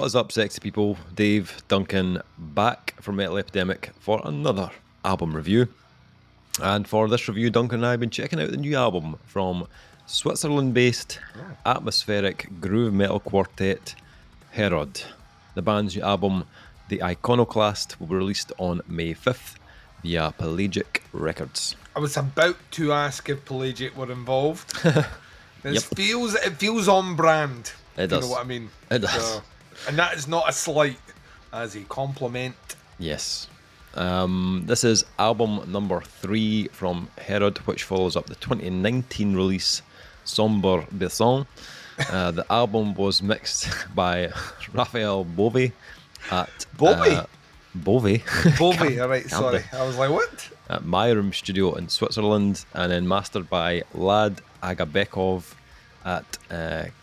What is up, sexy people? Dave Duncan back from Metal Epidemic for another album review. And for this review, Duncan and I have been checking out the new album from Switzerland-based atmospheric groove metal quartet Herod. The band's new album, The Iconoclast, will be released on May 5th via Pelagic Records. I was about to ask if Pelagic were involved. It feels on brand. It does. You know what I mean? It does. And that is not a slight, as a compliment. Yes. This is album number 3 from Herod, which follows up the 2019 release Sombre Besson. The album was mixed by Raphael Bove at Bove? Bove. Bove, alright, sorry. I was like, what? At My Room Studio in Switzerland, and then mastered by Lad Agabekov at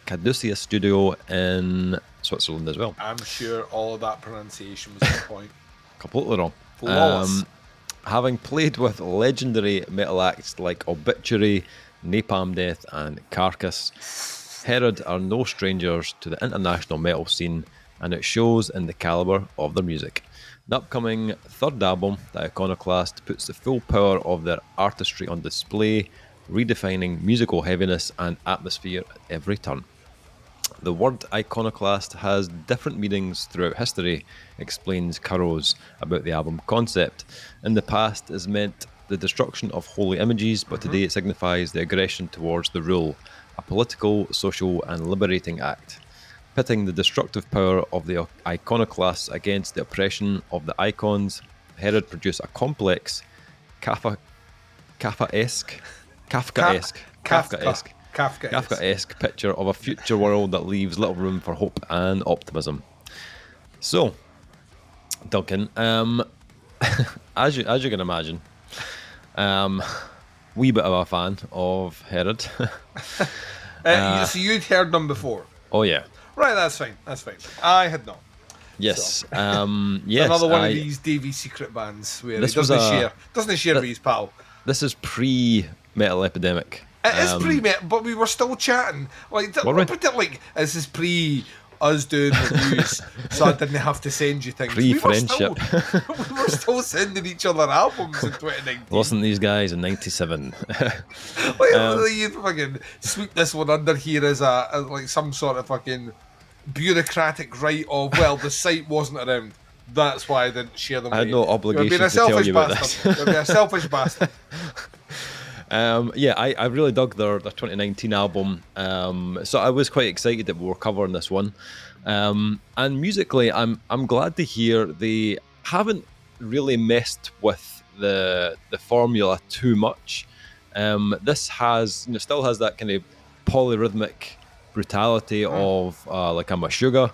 Caduceus Studio in Switzerland as well. I'm sure all of that pronunciation was on point. Completely wrong. Flawless. Having played with legendary metal acts like Obituary, Napalm Death and Carcass, Herod are no strangers to the international metal scene, and it shows in the calibre of their music. The upcoming third album, The Iconoclast, puts the full power of their artistry on display, redefining musical heaviness and atmosphere at every turn. The word iconoclast has different meanings throughout history, explains Currows about the album concept. In the past, it's meant the destruction of holy images, but today it signifies the aggression towards the rule, a political, social and liberating act. Pitting the destructive power of the iconoclasts against the oppression of the icons, Herod produced a complex, Kafkaesque picture of a future world that leaves little room for hope and optimism. So, Duncan, as you can imagine, wee bit of a fan of Herod. So you'd heard them before? Oh yeah. Right, that's fine. I had not. Yes. So. Yes. Another one of these Davey secret bands where he doesn't share with his pal. This is pre-Metal Epidemic. It is pre-Metal, but we were still chatting. This is pre us doing reviews, so I didn't have to send you things. Pre-friendship. We were still sending each other albums in 2019. Wasn't these guys in 97? You fucking sweep this one under here as like some sort of fucking bureaucratic right of, well, the site wasn't around. That's why I didn't share them. I had no obligation to tell you about this. You're being a selfish bastard. I really dug their 2019 album, so I was quite excited that we were covering this one. And musically, I'm glad to hear they haven't really messed with the formula too much. This has still has that kind of polyrhythmic brutality of like a Meshuggah,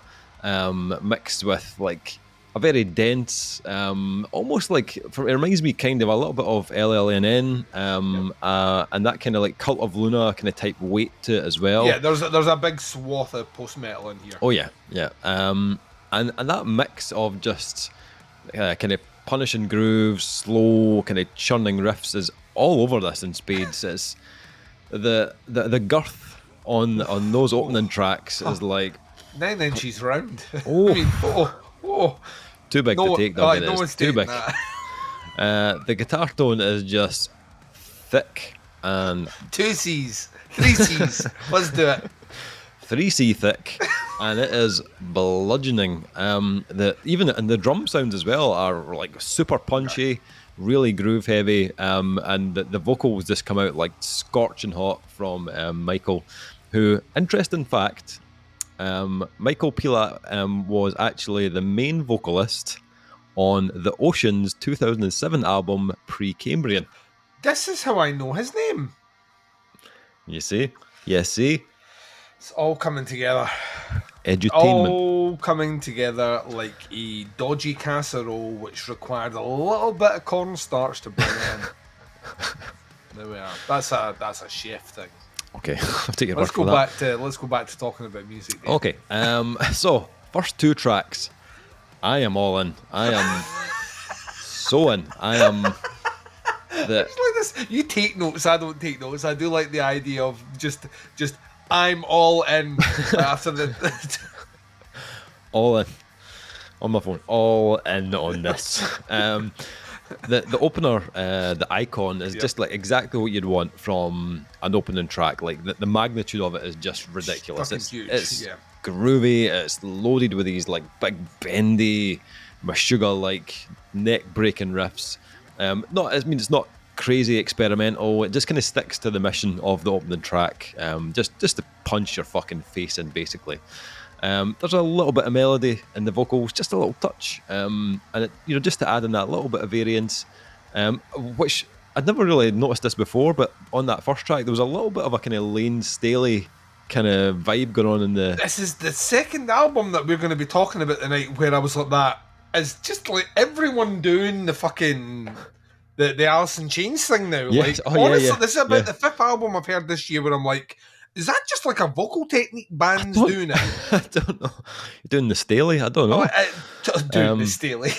mixed with like a very dense, almost like, it reminds me kind of a little bit of LLNN, and that kind of like Cult of Luna kind of type weight to it as well. Yeah, there's a big swath of post-metal in here. Oh yeah. And that mix of just kind of punishing grooves, slow kind of churning riffs is all over this in spades. It's the girth on those opening tracks is like 9 inches round. Oh. I mean, too big to take, dog. No, It is too big. The guitar tone is just thick and 2 C's, 3 C's. Let's do it. 3C thick, and it is bludgeoning. And the drum sounds as well are like super punchy, really groove heavy, and the vocals just come out like scorching hot from Michael, who, interesting fact, Michael Pilat was actually the main vocalist on the Ocean's 2007 album Precambrian. This is how I know his name. You see? Yes, see? It's all coming together. Edutainment. All coming together like a dodgy casserole which required a little bit of cornstarch to bring in. There we are. That's a chef thing. Okay, I'll take your word for that. Let's go back to talking about music. Dave. Okay, so first 2 tracks, I am all in. I am so in. I am. It's like this. You take notes. I don't take notes. I do like the idea of just I'm all in after the. all in on my phone, all in on this. The opener, the icon, is just like exactly what you'd want from an opening track. Like the magnitude of it is just ridiculous. Fucking huge, It's yeah. groovy. It's loaded with these like big bendy Meshuggah like neck breaking riffs. It's not crazy experimental. It just kind of sticks to the mission of the opening track. Just to punch your fucking face in, basically. There's a little bit of melody in the vocals, just a little touch, and just to add in that little bit of variance, which I'd never really noticed this before, but on that first track there was a little bit of a kind of Lane Staley kind of vibe going on in the. This is the second album that we're going to be talking about tonight, where I was like, that is just like everyone doing the fucking the Alice in Chains thing now. Yes. Like, honestly, this is about the fifth album I've heard this year where I'm like, is that just like a vocal technique band's doing it? I don't know. You're doing the Staley? I don't know. Just doing the Staley.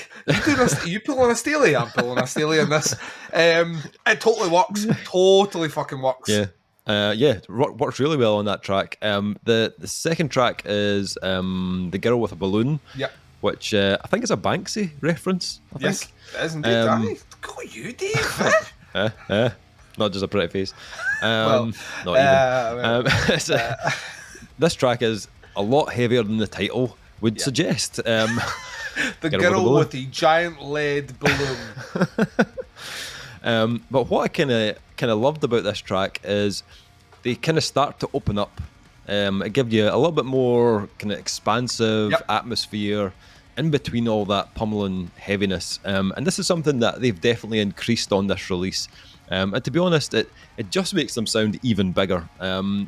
You pulling a Staley? I'm pulling a Staley in this. It totally works. Totally fucking works. Yeah. Works really well on that track. The second track is The Girl with a Balloon. Yep. Which I think is a Banksy reference. Yes, it is indeed. Go you, Dave. Not just a pretty face. Not even. This track is a lot heavier than the title would suggest. The Girl with the Giant Lead Balloon. But what I kind of loved about this track is they kind of start to open up. It gives you a little bit more kind of expansive atmosphere in between all that pummeling heaviness. And this is something that they've definitely increased on this release. And to be honest, it just makes them sound even bigger.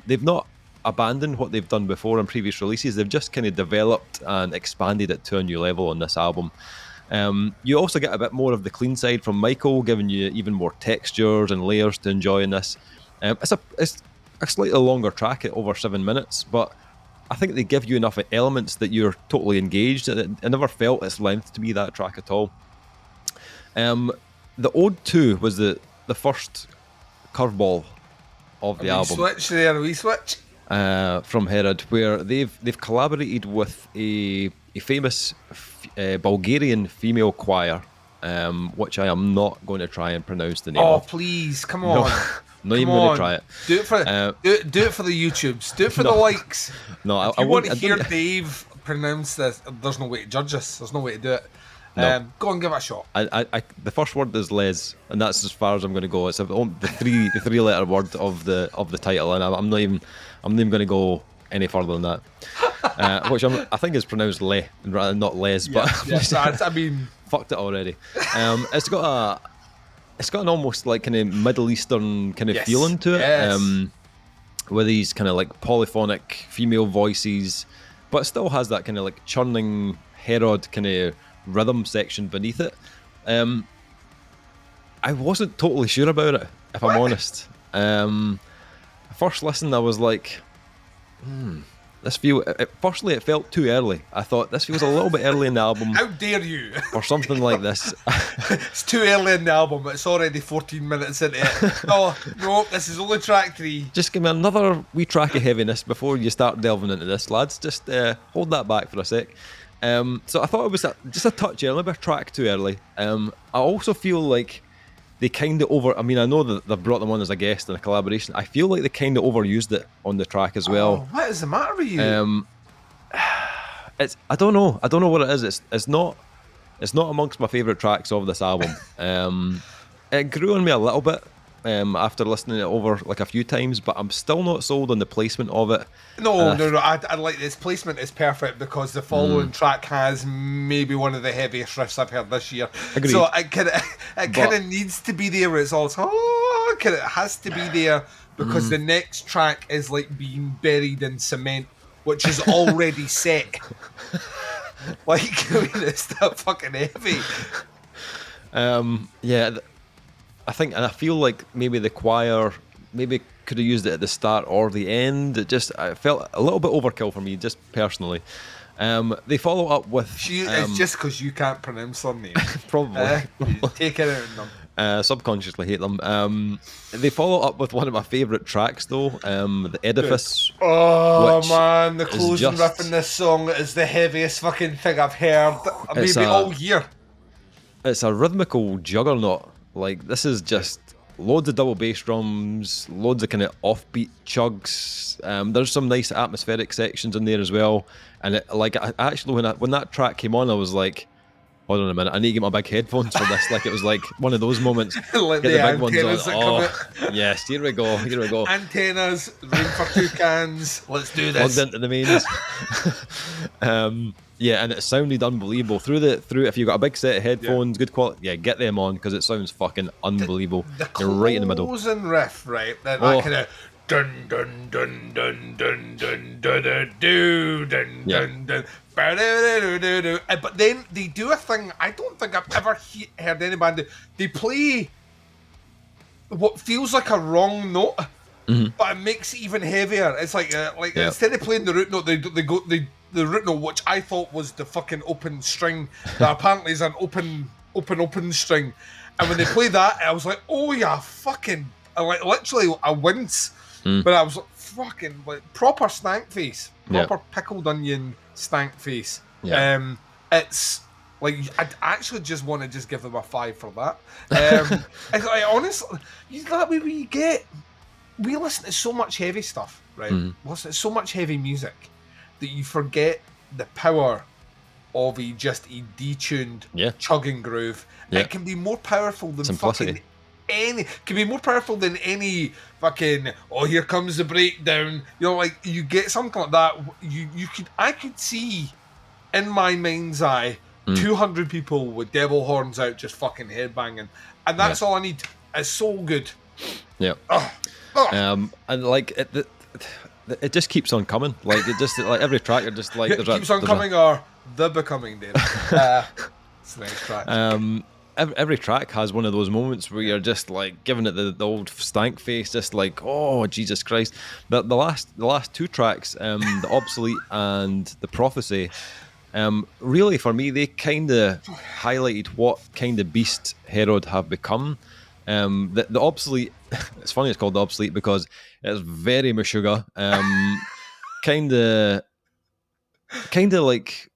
They've not abandoned what they've done before on previous releases. They've just kind of developed and expanded it to a new level on this album. You also get a bit more of the clean side from Michael, giving you even more textures and layers to enjoy in this. It's a slightly longer track at over 7 minutes, but I think they give you enough elements that you're totally engaged. I never felt its length to be that track at all. The Ode 2 was the first curveball of the album. We switch from Herod, where they've collaborated with a famous Bulgarian female choir, which I am not going to try and pronounce the name of. Oh, please, come on. No, not even going to try it. Do it for the YouTubes. Do it for the likes. No, if you want to hear Dave pronounce this, there's no way to judge us. There's no way to do it. No. Go and give it a shot. The first word is Les, and that's as far as I'm going to go. It's the three-letter word of the title, and I'm not even going to go any further than that. Which I think is pronounced Le, rather than not Les. But I mean, fucked it already. It's got an almost like kind of Middle Eastern kind of feeling to it. Yes. With these kind of like polyphonic female voices, but it still has that kind of like churning Herod kind of rhythm section beneath it. I wasn't totally sure about it, if I'm honest. First listen, I was like, firstly, it felt too early. I thought this feels a little bit early in the album. How dare you? Or something like this. It's too early in the album. It's already 14 minutes into it. No, this is only track 3. Just give me another wee track of heaviness before you start delving into this, lads. Just hold that back for a sec. So I thought it was just a touch early, maybe a track too early. I also feel like they kind of I know that they've brought them on as a guest in a collaboration. I feel like they kind of overused it on the track as well. What is the matter with you? I don't know what it is. It's not amongst my favourite tracks of this album. It grew on me a little bit after listening to it over like a few times, but I'm still not sold on the placement of it. No. I like this placement is perfect because the following track has maybe one of the heaviest riffs I've heard this year. Agreed. So it kind of needs to be there. Where it's all it has to be there because the next track is like being buried in cement, which is already set. It's that fucking heavy. I think, and I feel like maybe the choir maybe could have used it at the start or the end. I felt a little bit overkill for me, just personally. They follow up with... It's just because you can't pronounce her name. Probably. Take it out of them. Subconsciously hate them. They follow up with one of my favourite tracks, though, the Edifice, Oh which man, the is closing riff in just this song is the heaviest fucking thing I've heard it's maybe all year. a rhythmical juggernaut. Like, this is just loads of double bass drums, loads of kind of offbeat chugs. There's some nice atmospheric sections in there as well. And I actually, when that track came on, I was like, hold on a minute, I need to get my big headphones for this. Like, it was like one of those moments. Like Get the the big ones on. antennas that come out. Yes, here we go. Antennas, room for two cans. Let's do this. Plugged into the mains. Yeah, and it sounded unbelievable through. If you got a big set of headphones, good quality, yeah, get them on because it sounds fucking unbelievable. You're right in the middle. The closing riff, right? That kind of dun dun dun dun dun dun dun dun dun dun dun. But then they do a thing I don't think I've ever heard any band do. They play what feels like a wrong note, but it makes it even heavier. It's like instead of playing the root note, they go the root note, which I thought was the fucking open string, that apparently is an open string. And when they play that, I was like, oh yeah, fucking, like literally I wince. But I was like, fucking like proper stank face, proper pickled onion stank face. Yeah. It's like I actually just want to just give them a 5 for that. I honestly, that way we listen to so much heavy stuff, right? Listen to so much heavy music that you forget the power of a detuned chugging groove. It can be more powerful than simplicity. Can be more powerful than any fucking here comes the breakdown. You know, like you get something like that. I could see in my mind's eye 200 people with devil horns out just fucking headbanging, and that's all I need. It's so good. Yeah. And like it just keeps on coming. Like it just like every track, you're just like it keeps on coming or the becoming, Dave. It's a nice track. Every track has one of those moments where you're just like giving it the old stank face, just like, oh Jesus Christ. But the last two tracks, the Obsolete and the Prophecy, really for me they kind of highlighted what kind of beast Herod have become. The Obsolete, it's funny it's called the Obsolete because it's very Meshuggah, kind of like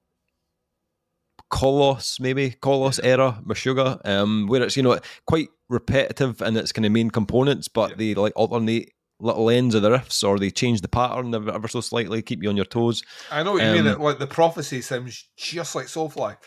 Kolos era Meshuggah, where it's, you know, quite repetitive in its kind of main components, but they like alternate little ends of the riffs, or they change the pattern ever so slightly, keep you on your toes. I know what you mean. Like the Prophecy sounds just like Soulfly.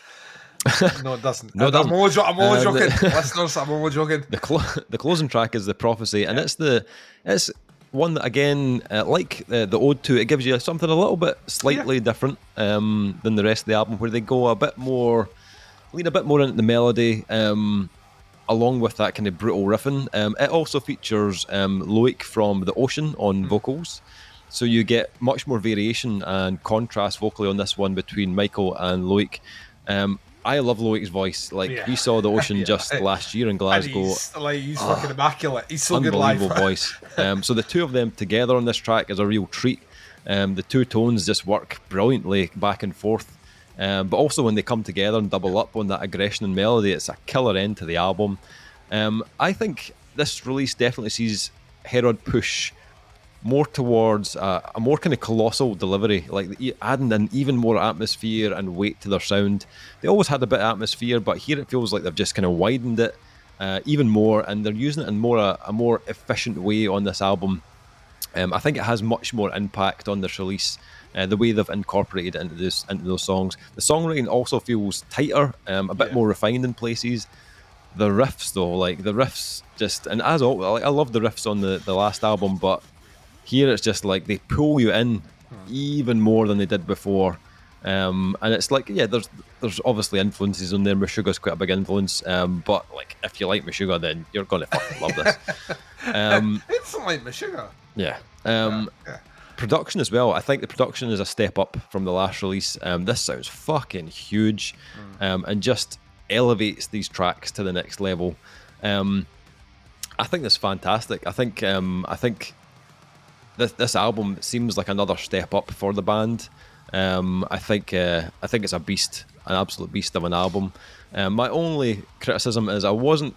No, it doesn't. No, it doesn't. I'm always joking. Listeners, I'm always joking. The closing track is the Prophecy, and it's one that, again, like the Ode to, it gives you something a little bit slightly different than the rest of the album, where they go lean a bit more into the melody, along with that kind of brutal riffing. It also features Loic from The Ocean on vocals, so you get much more variation and contrast vocally on this one between Michael and Loic. I love Loic's voice. Like, we saw The Ocean just last year in Glasgow. He's fucking immaculate. He's so good live. Unbelievable voice. So the two of them together on this track is a real treat. The two tones just work brilliantly back and forth. But also when they come together and double up on that aggression and melody, it's a killer end to the album. I think this release definitely sees Herod push more towards a more kind of colossal delivery, like adding in even more atmosphere and weight to their sound. They always had a bit of atmosphere, but here it feels like they've just kind of widened it even more, and they're using it in a more efficient way on this album. I think it has much more impact on this release, the way they've incorporated it into those songs. The songwriting also feels tighter, a bit more refined in places. The riffs, though, and as always, I love the riffs on the last album, but here it's just like they pull you in even more than they did before. And it's like, there's obviously influences on there. Meshuggah's quite a big influence. But like, if you like Meshuggah, then you're going to fucking love this. It's like Meshuggah. Yeah. Production as well. I think the production is a step up from the last release. This sounds fucking huge, and just elevates these tracks to the next level. I think that's fantastic. I think this album seems like another step up for the band. I think it's a beast, an absolute beast of an album. My only criticism is I wasn't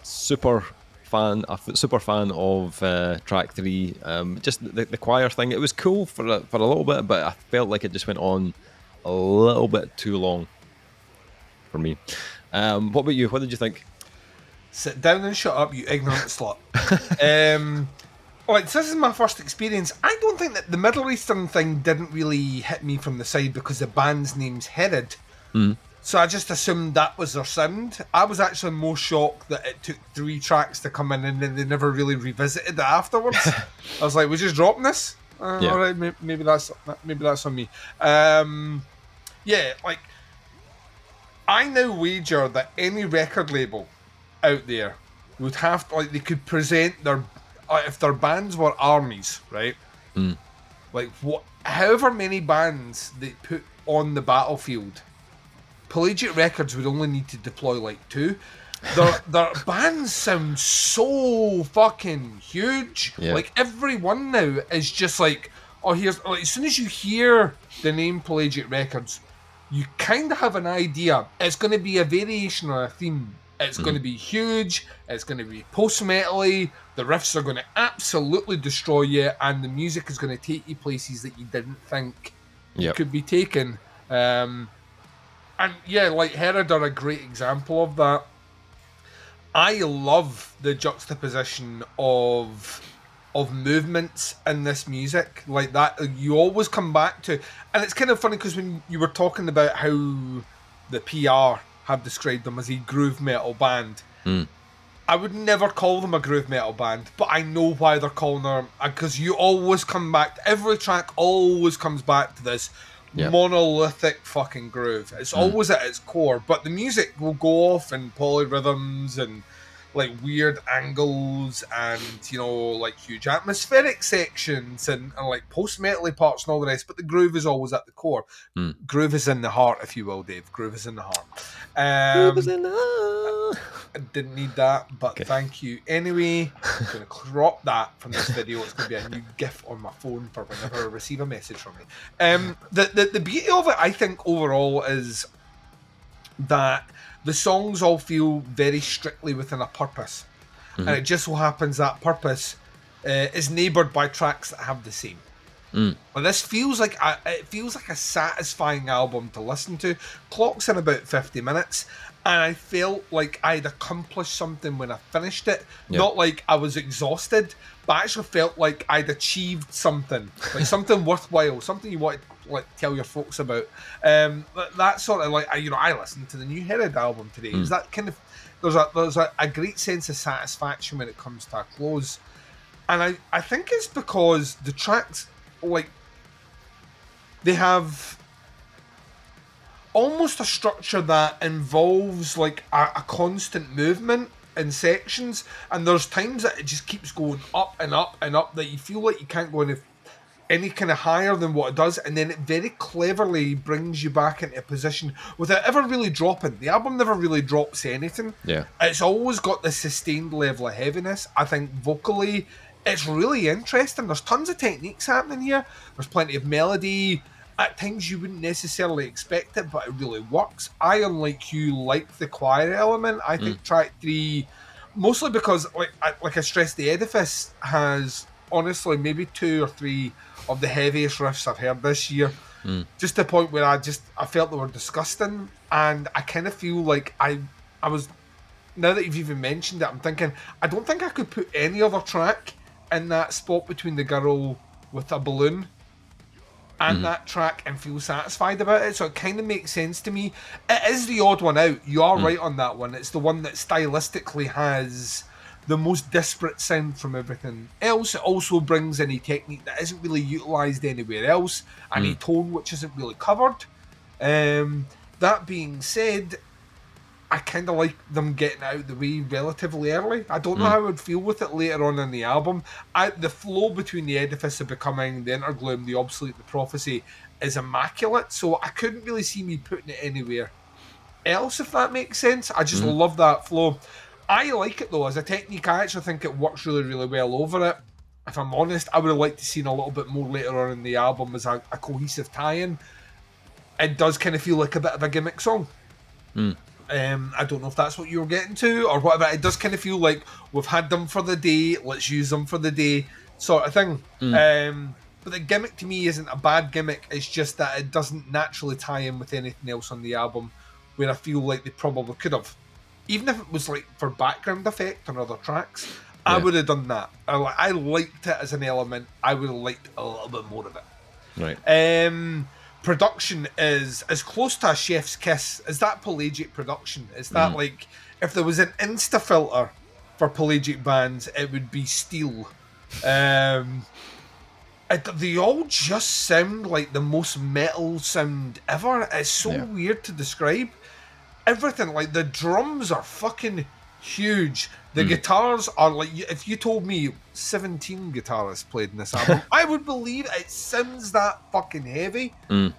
super fan of track 3. Just the choir thing. It was cool for a little bit, but I felt like it just went on a little bit too long for me. What about you? What did you think? Sit down and shut up, you ignorant slut. Like, this is my first experience. I don't think that the Middle Eastern thing didn't really hit me from the side because the band's name's Herod. So I just assumed that was their sound. I was actually more shocked that it took 3 tracks to come in and then they never really revisited it afterwards. I was like, we're just dropping this? Yeah. All right, maybe that's on me. Yeah, like, I now wager that any record label out there would have to, like, they could present their, if their bands were armies, right? Like, however many bands they put on the battlefield, Pelagic Records would only need to deploy like 2. Their bands sound so fucking huge. Yeah. Like, every one now is just like, oh, here's, like, as soon as you hear the name Pelagic Records, you kind of have an idea. It's going to be a variation on a theme. It's going to be huge. It's going to be post-metally. The riffs are going to absolutely destroy you, and the music is going to take you places that you didn't think you could be taken. And yeah, like, Herod are a great example of that. I love the juxtaposition of movements in this music like that. You always come back to, and it's kind of funny because when you were talking about how the PR have described them as a groove metal band, I would never call them a groove metal band, but I know why they're calling them, because you always come back, every track always comes back to this monolithic fucking groove. It's always at its core, but the music will go off in polyrhythms and like weird angles and, you know, like huge atmospheric sections and like post-metally parts and all the rest, but the groove is always at the core. Groove is in the heart, if you will, Dave. Groove is in the heart. Groove is in the heart. I didn't need that, but thank you. Anyway, I'm going to crop that from this video. It's going to be a new GIF on my phone for whenever I receive a message from me. The beauty of it, I think, overall, is that the songs all feel very strictly within a purpose. And it just so happens that purpose is neighboured by tracks that have the same. But this feels like a satisfying album to listen to. Clock's in about 50 minutes, and I felt like I'd accomplished something when I finished it. Not like I was exhausted, but I actually felt like I'd achieved something, like something worthwhile, something you want to like tell your folks about. That sort of like, I listened to the new Herod album today. Is that kind of there's a great sense of satisfaction when it comes to a close, and I think it's because the tracks, like, they have almost a structure that involves like a constant movement in sections, and there's times that it just keeps going up and up and up that you feel like you can't go any kind of higher than what it does, and then it very cleverly brings you back into a position without ever really dropping. The album never really drops anything. It's always got this sustained level of heaviness. I think vocally it's really interesting. There's tons of techniques happening here. There's plenty of melody. At times you wouldn't necessarily expect it, but it really works. I, unlike you, like the choir element. I think track 3, mostly because, like I stressed, the Edifice has honestly maybe 2 or 3 of the heaviest riffs I've heard this year. Just to the point where I felt they were disgusting, and I kind of feel like I was, now that you've even mentioned it, I'm thinking I don't think I could put any other track in that spot between the girl with a balloon and that track and feel satisfied about it. So it kind of makes sense to me. It is the odd one out. You are right on that one. It's the one that stylistically has the most disparate sound from everything else. It also brings in a technique that isn't really utilised anywhere else, and a tone which isn't really covered. That being said, I kind of like them getting out of the way relatively early. I don't know how I would feel with it later on in the album. The flow between the Edifice of Becoming, the Intergloom, the Obsolete, the Prophecy is immaculate, so I couldn't really see me putting it anywhere else, if that makes sense. I just love that flow. I like it though. As a technique, I actually think it works really, really well over it. If I'm honest, I would have liked to see a little bit more later on in the album as a cohesive tie-in. It does kind of feel like a bit of a gimmick song. I don't know if that's what you were getting to or whatever. It does kind of feel like we've had them for the day, let's use them for the day sort of thing. But the gimmick to me isn't a bad gimmick, it's just that it doesn't naturally tie in with anything else on the album, where I feel like they probably could have. Even if it was like for background effect on other tracks, I would have done that. I liked it as an element. I would have liked a little bit more of it. Right. Production is as close to a chef's kiss as that Pelagic production. Is that like, if there was an Insta filter for Pelagic bands, it would be Steel. They all just sound like the most metal sound ever. It's so weird to describe. Everything, like the drums are fucking huge. The guitars are like, if you told me 17 guitarists played in this album, I would believe it sounds that fucking heavy. But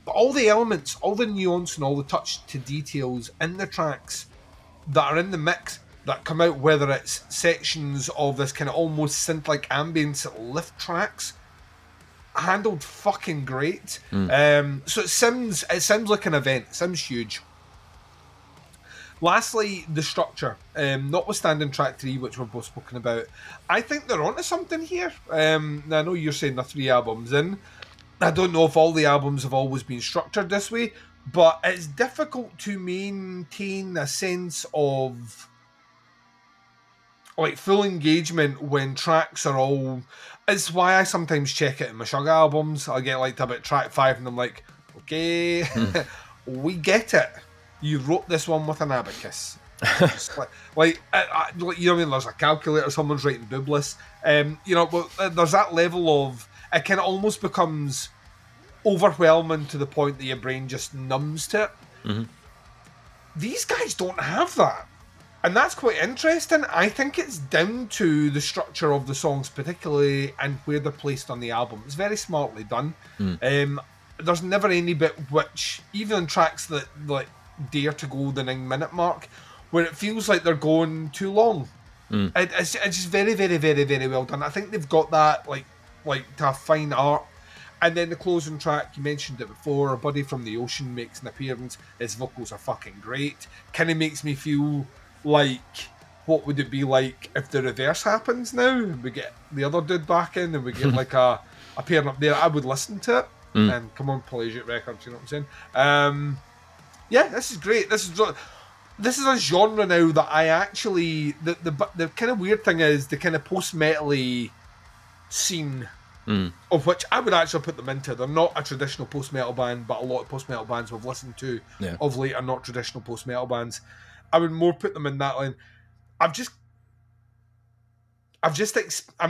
all the elements, all the nuance and all the touch to details in the tracks that are in the mix that come out, whether it's sections of this kind of almost synth-like ambience lift tracks, handled fucking great. So it sounds like an event. It sounds huge. Lastly, the structure. Notwithstanding track 3, which we've both spoken about, I think they're onto something here. Now, I know you're saying they're 3 albums in. I don't know if all the albums have always been structured this way, but it's difficult to maintain a sense of like full engagement when tracks are all. It's why I sometimes check it in Meshuggah albums. I get like to about track 5 and I'm like, okay, we get it. You wrote this one with an abacus. like you know what I mean? There's a calculator, someone's writing boobless. But there's that level of, it kind of almost becomes overwhelming to the point that your brain just numbs to it. These guys don't have that. And that's quite interesting. I think it's down to the structure of the songs particularly and where they're placed on the album. It's very smartly done. There's never any bit which, even in tracks that like dare to go the 9-minute mark, where it feels like they're going too long. It's just very, very, very, very well done. I think they've got that like to a fine art. And then the closing track, you mentioned it before, A Buddy from the Ocean makes an appearance. His vocals are fucking great. Kind of makes me feel like, what would it be like if the reverse happens now? We get the other dude back in and we get like a pairing up there. I would listen to it. And come on, Pelagic Records, you know what I'm saying? Yeah, this is great. This is a genre now that I actually, the kind of weird thing is the kind of post-metal-y scene, of which I would actually put them into. They're not a traditional post-metal band, but a lot of post-metal bands we've listened to of late are not traditional post-metal bands. I would more put them in that line. I'm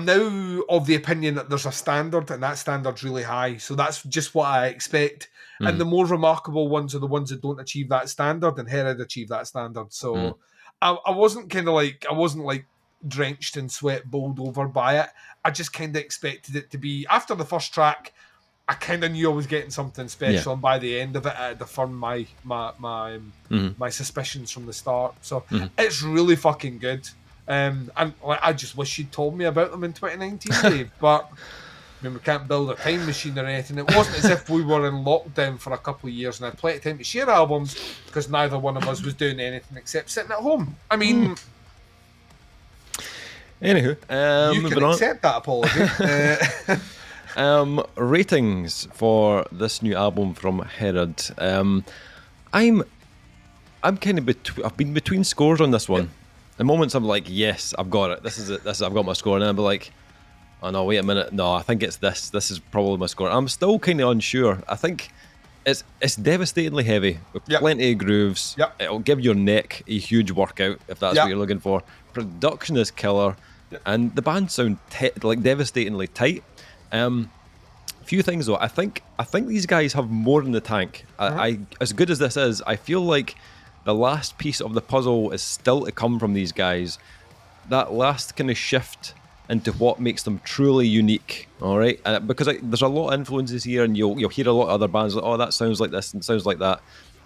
now of the opinion that there's a standard, and that standard's really high. So that's just what I expect. And the more remarkable ones are the ones that don't achieve that standard, and Herod achieved that standard. So I wasn't like drenched in sweat, bowled over by it. I just kind of expected it to be, after the first track, I kind of knew I was getting something special, and by the end of it, I had affirmed my suspicions from the start. So it's really fucking good. And I just wish you'd told me about them in 2019, Dave. But I mean, we can't build a time machine or anything. It wasn't as if we were in lockdown for a couple of years and had plenty of time to share albums, because neither one of us was doing anything except sitting at home. I mean, anywho, you can accept that apology. Ratings for this new album from Herod. I'm kind of I've been between scores on this one. The moments I'm like, yes, I've got it. This is it. I've got my score, and then I'll be like, oh no, wait a minute. No, I think it's this. This is probably my score. I'm still kind of unsure. I think it's devastatingly heavy with plenty of grooves. It'll give your neck a huge workout if that's what you're looking for. Production is killer, and the band sound like devastatingly tight. Few things though. I think these guys have more in the tank. I as good as this is, I feel like the last piece of the puzzle is still to come from these guys. That last kind of shift into what makes them truly unique. All right, because there's a lot of influences here, and you'll hear a lot of other bands like, oh, that sounds like this and sounds like that,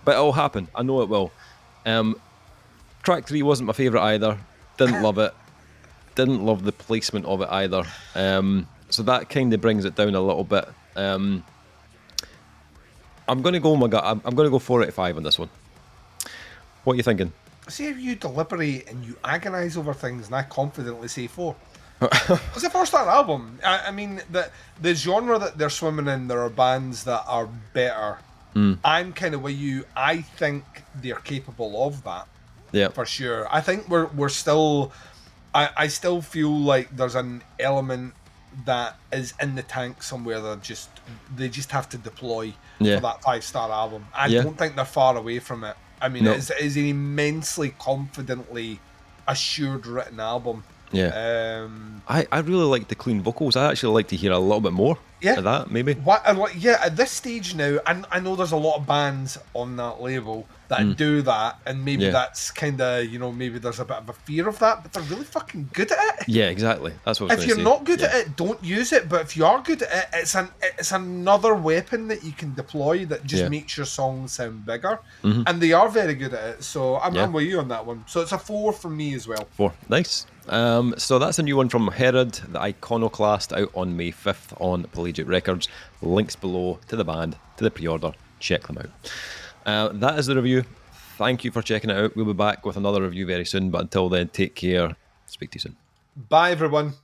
but it'll happen. I know it will. Track 3 wasn't my favourite either. Didn't love it. Didn't love the placement of it either. So that kind of brings it down a little bit. I'm going to go, I'm going to go 4 out of 5 on this one. What are you thinking? See how you deliberate and you agonise over things, and I confidently say 4. It's a 4-star album. I mean, the genre that they're swimming in, there are bands that are better. I'm kind of with you. I think they're capable of that. Yeah. For sure. I think we're still... I still feel like there's an element that is in the tank somewhere that they just have to deploy for that 5-star album. I don't think they're far away from it. I mean, it's an immensely confidently assured written album. Yeah. I really like the clean vocals. I actually like to hear a little bit more of that, maybe. At this stage now, I know there's a lot of bands on that label that do that, and maybe that's kind of, maybe there's a bit of a fear of that, but they're really fucking good at it. Yeah, exactly. That's what I was If you're not good at it, don't use it, but if you are good at it, it's another weapon that you can deploy that just makes your songs sound bigger, and they are very good at it, so I'm with you on that one. So it's a 4 from me as well. 4. Nice. So that's a new one from Herod, the Iconoclast, out on May 5th on Pelagic Records. Links below to the band, to the pre-order. Check them out. That is the review. Thank you for checking it out. We'll be back with another review very soon, but until then, take care. Speak to you soon. Bye, everyone.